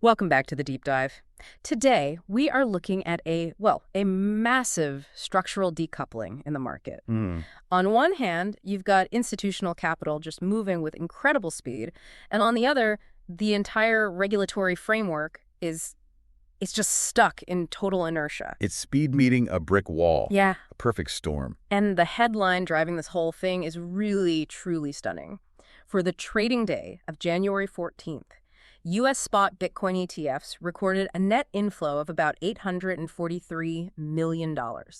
Welcome back to the deep dive. Today, we are looking at a massive structural decoupling in the market. On one hand, you've got institutional capital just moving with incredible speed, and on the other, the entire regulatory framework is it's just stuck in total inertia. It's speed meeting a brick wall. Yeah. A perfect storm. And the headline driving this whole thing is really, truly stunning. For the trading day of January 14th, U.S. spot Bitcoin ETFs recorded a net inflow of about $843 million.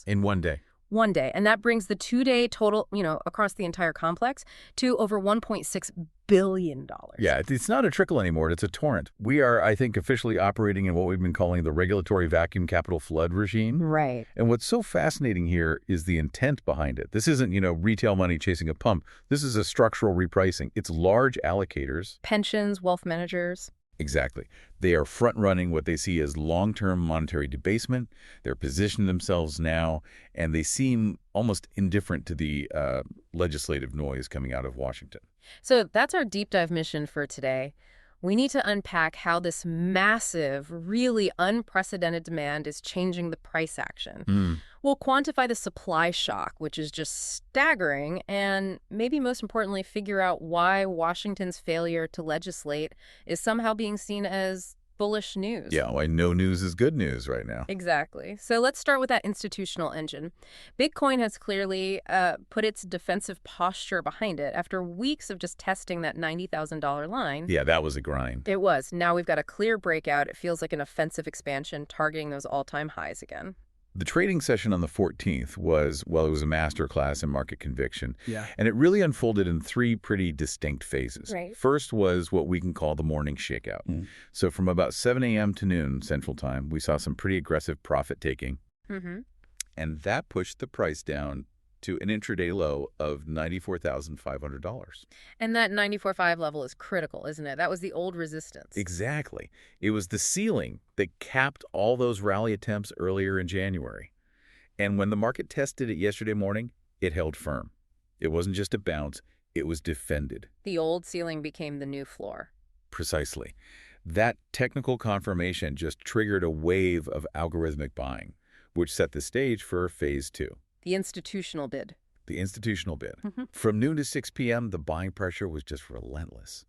In one day. One day. And that brings the two-day total, across the entire complex to over $1.6 billion. Yeah, it's not a trickle anymore. It's a torrent. We are, I think, officially operating in what we've been calling the regulatory vacuum capital flood regime. Right. And what's so fascinating here is the intent behind it. This isn't, retail money chasing a pump. This is a structural repricing. It's large allocators. Pensions, wealth managers. Exactly. They are front-running what they see as long-term monetary debasement. They're positioning themselves now, and they seem almost indifferent to the legislative noise coming out of Washington. So that's our deep dive mission for today. We need to unpack how this massive, really unprecedented demand is changing the price action. We'll quantify the supply shock, which is just staggering, and maybe most importantly, figure out why Washington's failure to legislate is somehow being seen as bullish news. Yeah, why no news is good news right now. Exactly. So let's start with that institutional engine. Bitcoin has clearly put its defensive posture behind it after weeks of just testing that $90,000 line. Yeah, that was a grind. It was. Now we've got a clear breakout. It feels like an offensive expansion targeting those all-time highs again. The trading session on the 14th was, it was a masterclass in market conviction. Yeah. And it really unfolded in three pretty distinct phases. Right. First was what we can call the morning shakeout. So from about 7 a.m. to noon Central Time, we saw some pretty aggressive profit taking. And that pushed the price down to an intraday low of $94,500. And that 94.5 level is critical, isn't it? That was the old resistance. Exactly. It was the ceiling that capped all those rally attempts earlier in January. And when the market tested it yesterday morning, it held firm. It wasn't just a bounce, it was defended. The old ceiling became the new floor. Precisely. That technical confirmation just triggered a wave of algorithmic buying, which set the stage for phase two. The institutional bid. The institutional bid. From noon to 6 p.m., the buying pressure was just relentless.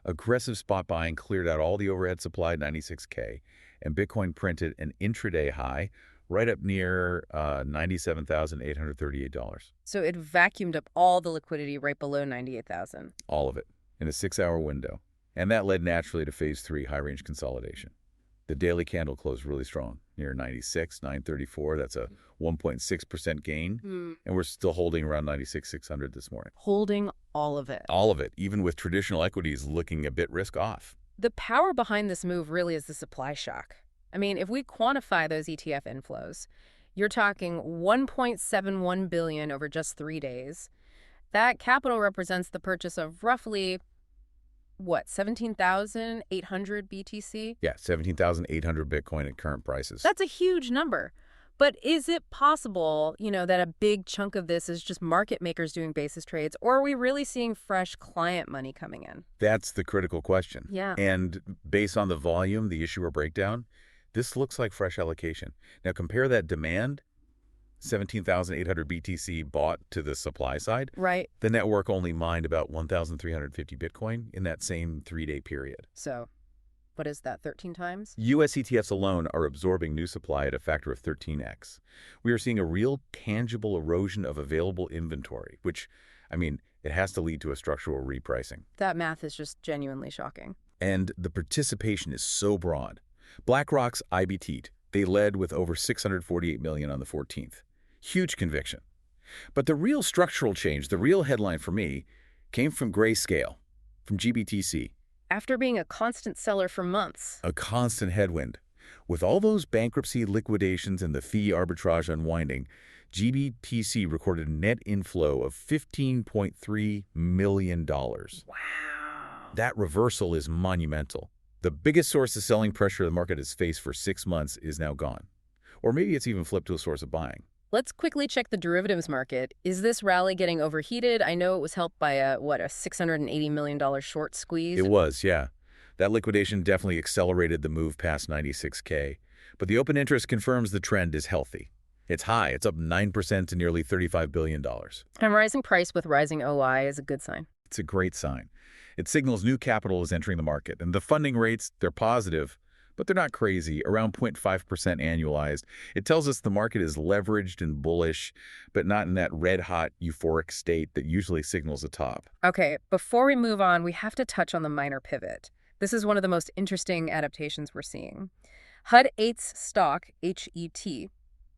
Aggressive spot buying cleared out all the overhead supply, 96K, and Bitcoin printed an intraday high right up near $97,838. So it vacuumed up all the liquidity right below 98,000. All of it in a 6-hour window. And that led naturally to phase three, high-range consolidation. The daily candle closed really strong, near 96, 934. That's a 1.6% gain. And we're still holding around 96,600 this morning. Holding all of it. All of it, even with traditional equities looking a bit risk off. The power behind this move really is the supply shock. I mean, if we quantify those ETF inflows, you're talking $1.71 billion over just 3 days. That capital represents the purchase of roughly 17,800 BTC? Yeah, 17,800 Bitcoin at current prices. That's a huge number. But is it possible, that a big chunk of this is just market makers doing basis trades, or are we really seeing fresh client money coming in? That's the critical question. Yeah. And based on the volume, the issuer breakdown, this looks like fresh allocation. Now compare that demand, 17,800 BTC bought to the supply side. Right. The network only mined about 1,350 Bitcoin in that same 3-day period. So what is that, 13 times? U.S. ETFs alone are absorbing new supply at a factor of 13x. We are seeing a real tangible erosion of available inventory, which, it has to lead to a structural repricing. That math is just genuinely shocking. And the participation is so broad. BlackRock's IBT, they led with over $648 million on the 14th. Huge conviction. But the real structural change, the real headline for me, came from Grayscale, from GBTC. After being a constant seller for months. A constant headwind. With all those bankruptcy liquidations and the fee arbitrage unwinding, GBTC recorded a net inflow of $15.3 million. Wow. That reversal is monumental. The biggest source of selling pressure the market has faced for 6 months is now gone. Or maybe it's even flipped to a source of buying. Let's quickly check the derivatives market. Is this rally getting overheated? I know it was helped by a $680 million short squeeze. It was, yeah. That liquidation definitely accelerated the move past 96K, but the open interest confirms the trend is healthy. It's high. It's up 9% to nearly $35 billion. And rising price with rising OI is a good sign. It's a great sign. It signals new capital is entering the market, and the funding rates, they're positive, but they're not crazy, around 0.5% annualized. It tells us the market is leveraged and bullish, but not in that red-hot, euphoric state that usually signals a top. Okay, before we move on, we have to touch on the minor pivot. This is one of the most interesting adaptations we're seeing. HUD-8's stock, HET,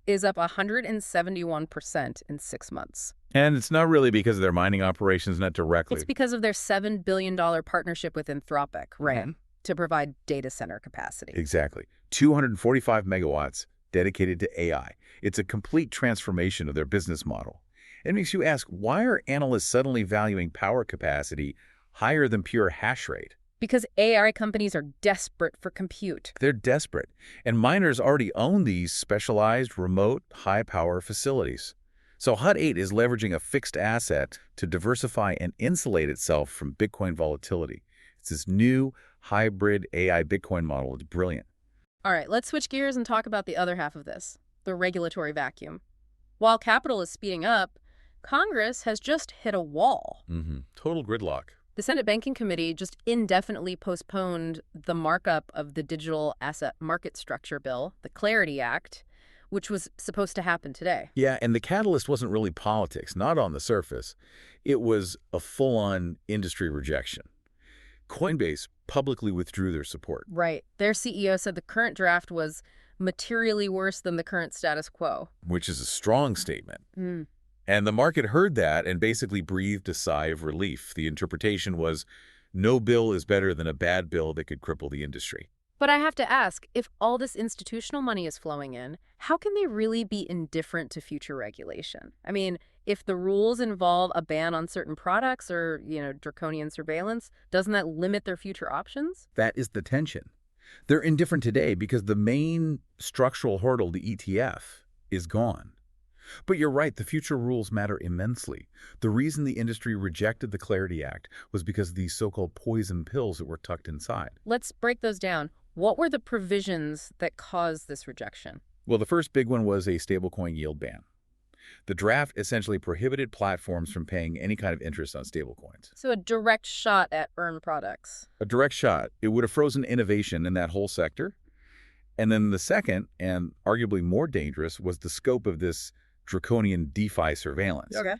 is up 171% in 6 months. And it's not really because of their mining operations, not directly. It's because of their $7 billion partnership with Anthropic, RAM, to provide data center capacity. Exactly. 245 megawatts dedicated to AI. It's a complete transformation of their business model. It makes you ask, why are analysts suddenly valuing power capacity higher than pure hash rate? Because AI companies are desperate for compute. They're desperate, and miners already own these specialized, remote, high-power facilities. So HUD-8 is leveraging a fixed asset to diversify and insulate itself from Bitcoin volatility. It's this new hybrid AI Bitcoin model. It's brilliant. All right, let's switch gears and talk about the other half of this, the regulatory vacuum. While capital is speeding up, Congress has just hit a wall. Total gridlock. The Senate Banking Committee just indefinitely postponed the markup of the Digital Asset Market Structure Bill, the Clarity Act, which was supposed to happen today. Yeah, and the catalyst wasn't really politics, not on the surface. It was a full-on industry rejection. Coinbase publicly withdrew their support. Right. Their CEO said the current draft was materially worse than the current status quo. Which is a strong statement. And the market heard that and basically breathed a sigh of relief. The interpretation was, no bill is better than a bad bill that could cripple the industry. But I have to ask, if all this institutional money is flowing in, how can they really be indifferent to future regulation? I mean, if the rules involve a ban on certain products or, draconian surveillance, doesn't that limit their future options? That is the tension. They're indifferent today because the main structural hurdle, the ETF, is gone. But you're right, the future rules matter immensely. The reason the industry rejected the Clarity Act was because of these so-called poison pills that were tucked inside. Let's break those down. What were the provisions that caused this rejection? Well, the first big one was a stablecoin yield ban. The draft essentially prohibited platforms from paying any kind of interest on stablecoins. So a direct shot at earned products. A direct shot. It would have frozen innovation in that whole sector. And then the second, and arguably more dangerous, was the scope of this draconian DeFi surveillance. Okay.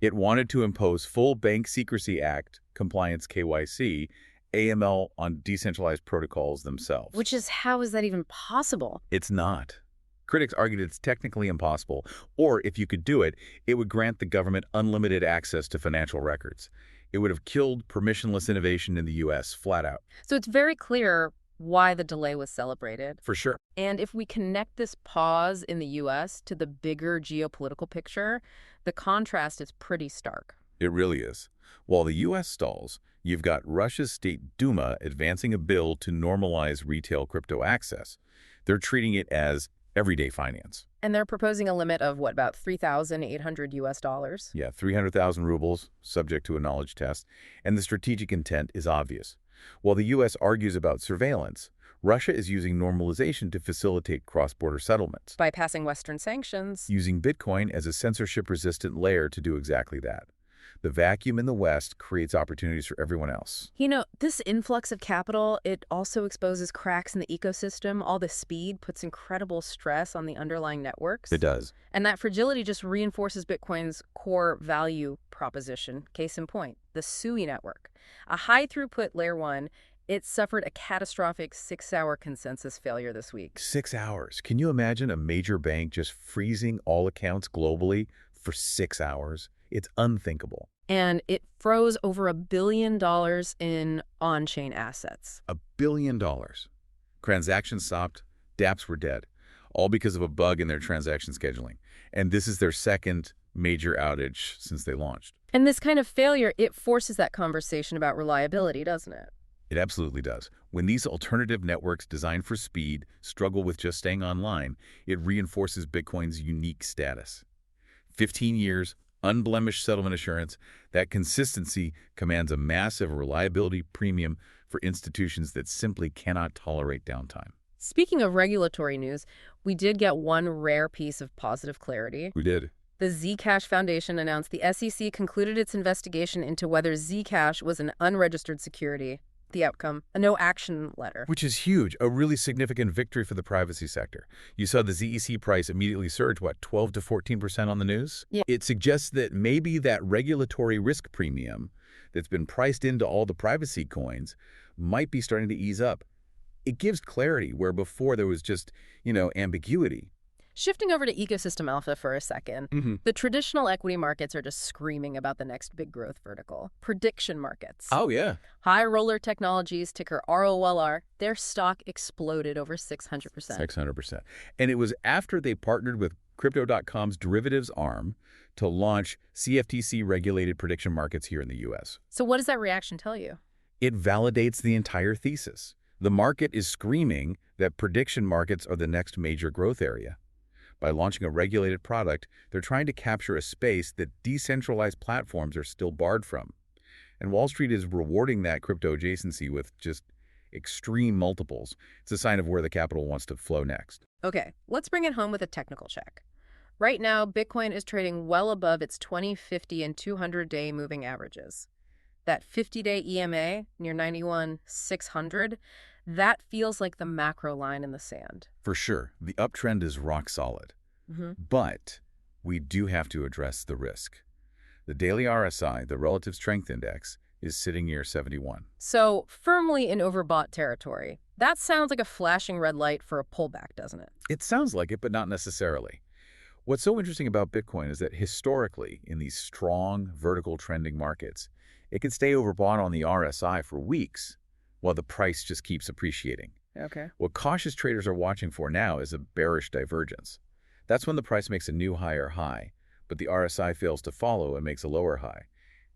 It wanted to impose full Bank Secrecy Act compliance KYC, AML on decentralized protocols themselves. How is that even possible? It's not. Critics argued it's technically impossible, or if you could do it, it would grant the government unlimited access to financial records. It would have killed permissionless innovation in the U.S. flat out. So it's very clear why the delay was celebrated. For sure. And if we connect this pause in the U.S. to the bigger geopolitical picture, the contrast is pretty stark. It really is. While the U.S. stalls, you've got Russia's State Duma advancing a bill to normalize retail crypto access. They're treating it as everyday finance. And they're proposing a limit of, about $3,800 US? Yeah, 300,000 rubles, subject to a knowledge test. And the strategic intent is obvious. While the U.S. argues about surveillance, Russia is using normalization to facilitate cross-border settlements. Bypassing Western sanctions. Using Bitcoin as a censorship-resistant layer to do exactly that. The vacuum in the West creates opportunities for everyone else. This influx of capital, it also exposes cracks in the ecosystem. All the speed puts incredible stress on the underlying networks. It does. And that fragility just reinforces Bitcoin's core value proposition. Case in point, the SUI network. A high-throughput Layer 1, it suffered a catastrophic 6-hour consensus failure this week. 6 hours. Can you imagine a major bank just freezing all accounts globally for 6 hours? It's unthinkable. And it froze over $1 billion in on-chain assets. $1 billion. Transactions stopped, dApps were dead, all because of a bug in their transaction scheduling. And this is their second major outage since they launched. And this kind of failure, it forces that conversation about reliability, doesn't it? It absolutely does. When these alternative networks designed for speed struggle with just staying online, it reinforces Bitcoin's unique status. 15 years, unblemished settlement assurance, that consistency commands a massive reliability premium for institutions that simply cannot tolerate downtime. Speaking of regulatory news, we did get one rare piece of positive clarity. We did. The Zcash Foundation announced the SEC concluded its investigation into whether Zcash was an unregistered security. The outcome, a no-action letter. Which is huge, a really significant victory for the privacy sector. You saw the ZEC price immediately surge, 12 to 14% on the news? Yeah. It suggests that maybe that regulatory risk premium that's been priced into all the privacy coins might be starting to ease up. It gives clarity where before there was just, ambiguity. Shifting over to ecosystem alpha for a second, the traditional equity markets are just screaming about the next big growth vertical. Prediction markets. Oh, yeah. High Roller Technologies, ticker ROLR, their stock exploded over 600%. 600%. And it was after they partnered with Crypto.com's derivatives arm to launch CFTC-regulated prediction markets here in the U.S. So what does that reaction tell you? It validates the entire thesis. The market is screaming that prediction markets are the next major growth area. By launching a regulated product, they're trying to capture a space that decentralized platforms are still barred from. And Wall Street is rewarding that crypto adjacency with just extreme multiples. It's a sign of where the capital wants to flow next. Okay, let's bring it home with a technical check. Right now, Bitcoin is trading well above its 20, 50, and 200-day moving averages. That 50-day EMA near 91,600, that feels like the macro line in the sand. For sure, the uptrend is rock solid. But we do have to address the risk. The daily RSI, the Relative Strength Index, is sitting near 71. So, firmly in overbought territory. That sounds like a flashing red light for a pullback, doesn't it? It sounds like it, but not necessarily. What's so interesting about Bitcoin is that historically, in these strong vertical trending markets, it can stay overbought on the RSI for weeks while the price just keeps appreciating. Okay. What cautious traders are watching for now is a bearish divergence. That's when the price makes a new higher high, but the RSI fails to follow and makes a lower high.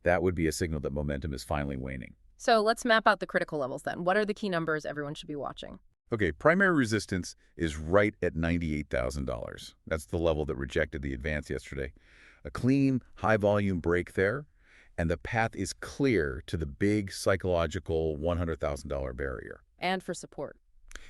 That would be a signal that momentum is finally waning. So let's map out the critical levels then. What are the key numbers everyone should be watching? Okay, primary resistance is right at $98,000. That's the level that rejected the advance yesterday. A clean, high-volume break there, and the path is clear to the big psychological $100,000 barrier. And for support.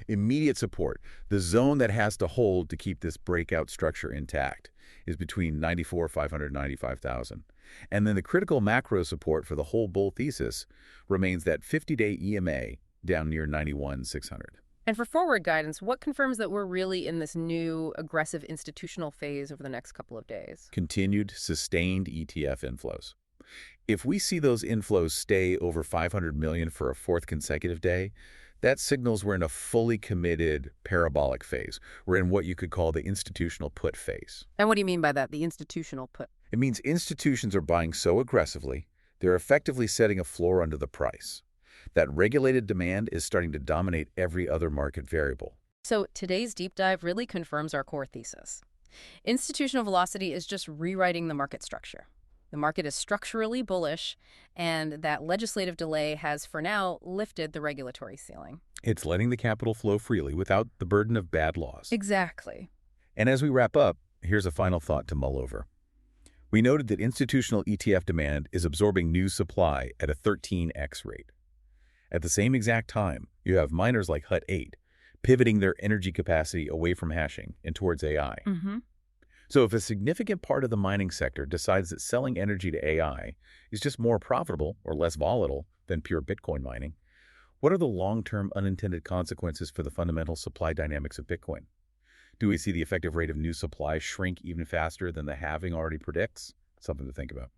Immediate support, the zone that has to hold to keep this breakout structure intact, is between 94,500 and 95,000. And then the critical macro support for the whole bull thesis remains that 50-day EMA down near 91,600. And for forward guidance, what confirms that we're really in this new aggressive institutional phase over the next couple of days? Continued, sustained ETF inflows. If we see those inflows stay over 500 million for a fourth consecutive day, that signals we're in a fully committed parabolic phase. We're in what you could call the institutional put phase. And what do you mean by that, the institutional put? It means institutions are buying so aggressively, they're effectively setting a floor under the price. That regulated demand is starting to dominate every other market variable. So today's deep dive really confirms our core thesis. Institutional velocity is just rewriting the market structure. The market is structurally bullish, and that legislative delay has, for now, lifted the regulatory ceiling. It's letting the capital flow freely without the burden of bad laws. Exactly. And as we wrap up, here's a final thought to mull over. We noted that institutional ETF demand is absorbing new supply at a 13x rate. At the same exact time, you have miners like Hut 8 pivoting their energy capacity away from hashing and towards AI. So if a significant part of the mining sector decides that selling energy to AI is just more profitable or less volatile than pure Bitcoin mining, what are the long-term unintended consequences for the fundamental supply dynamics of Bitcoin? Do we see the effective rate of new supply shrink even faster than the halving already predicts? Something to think about.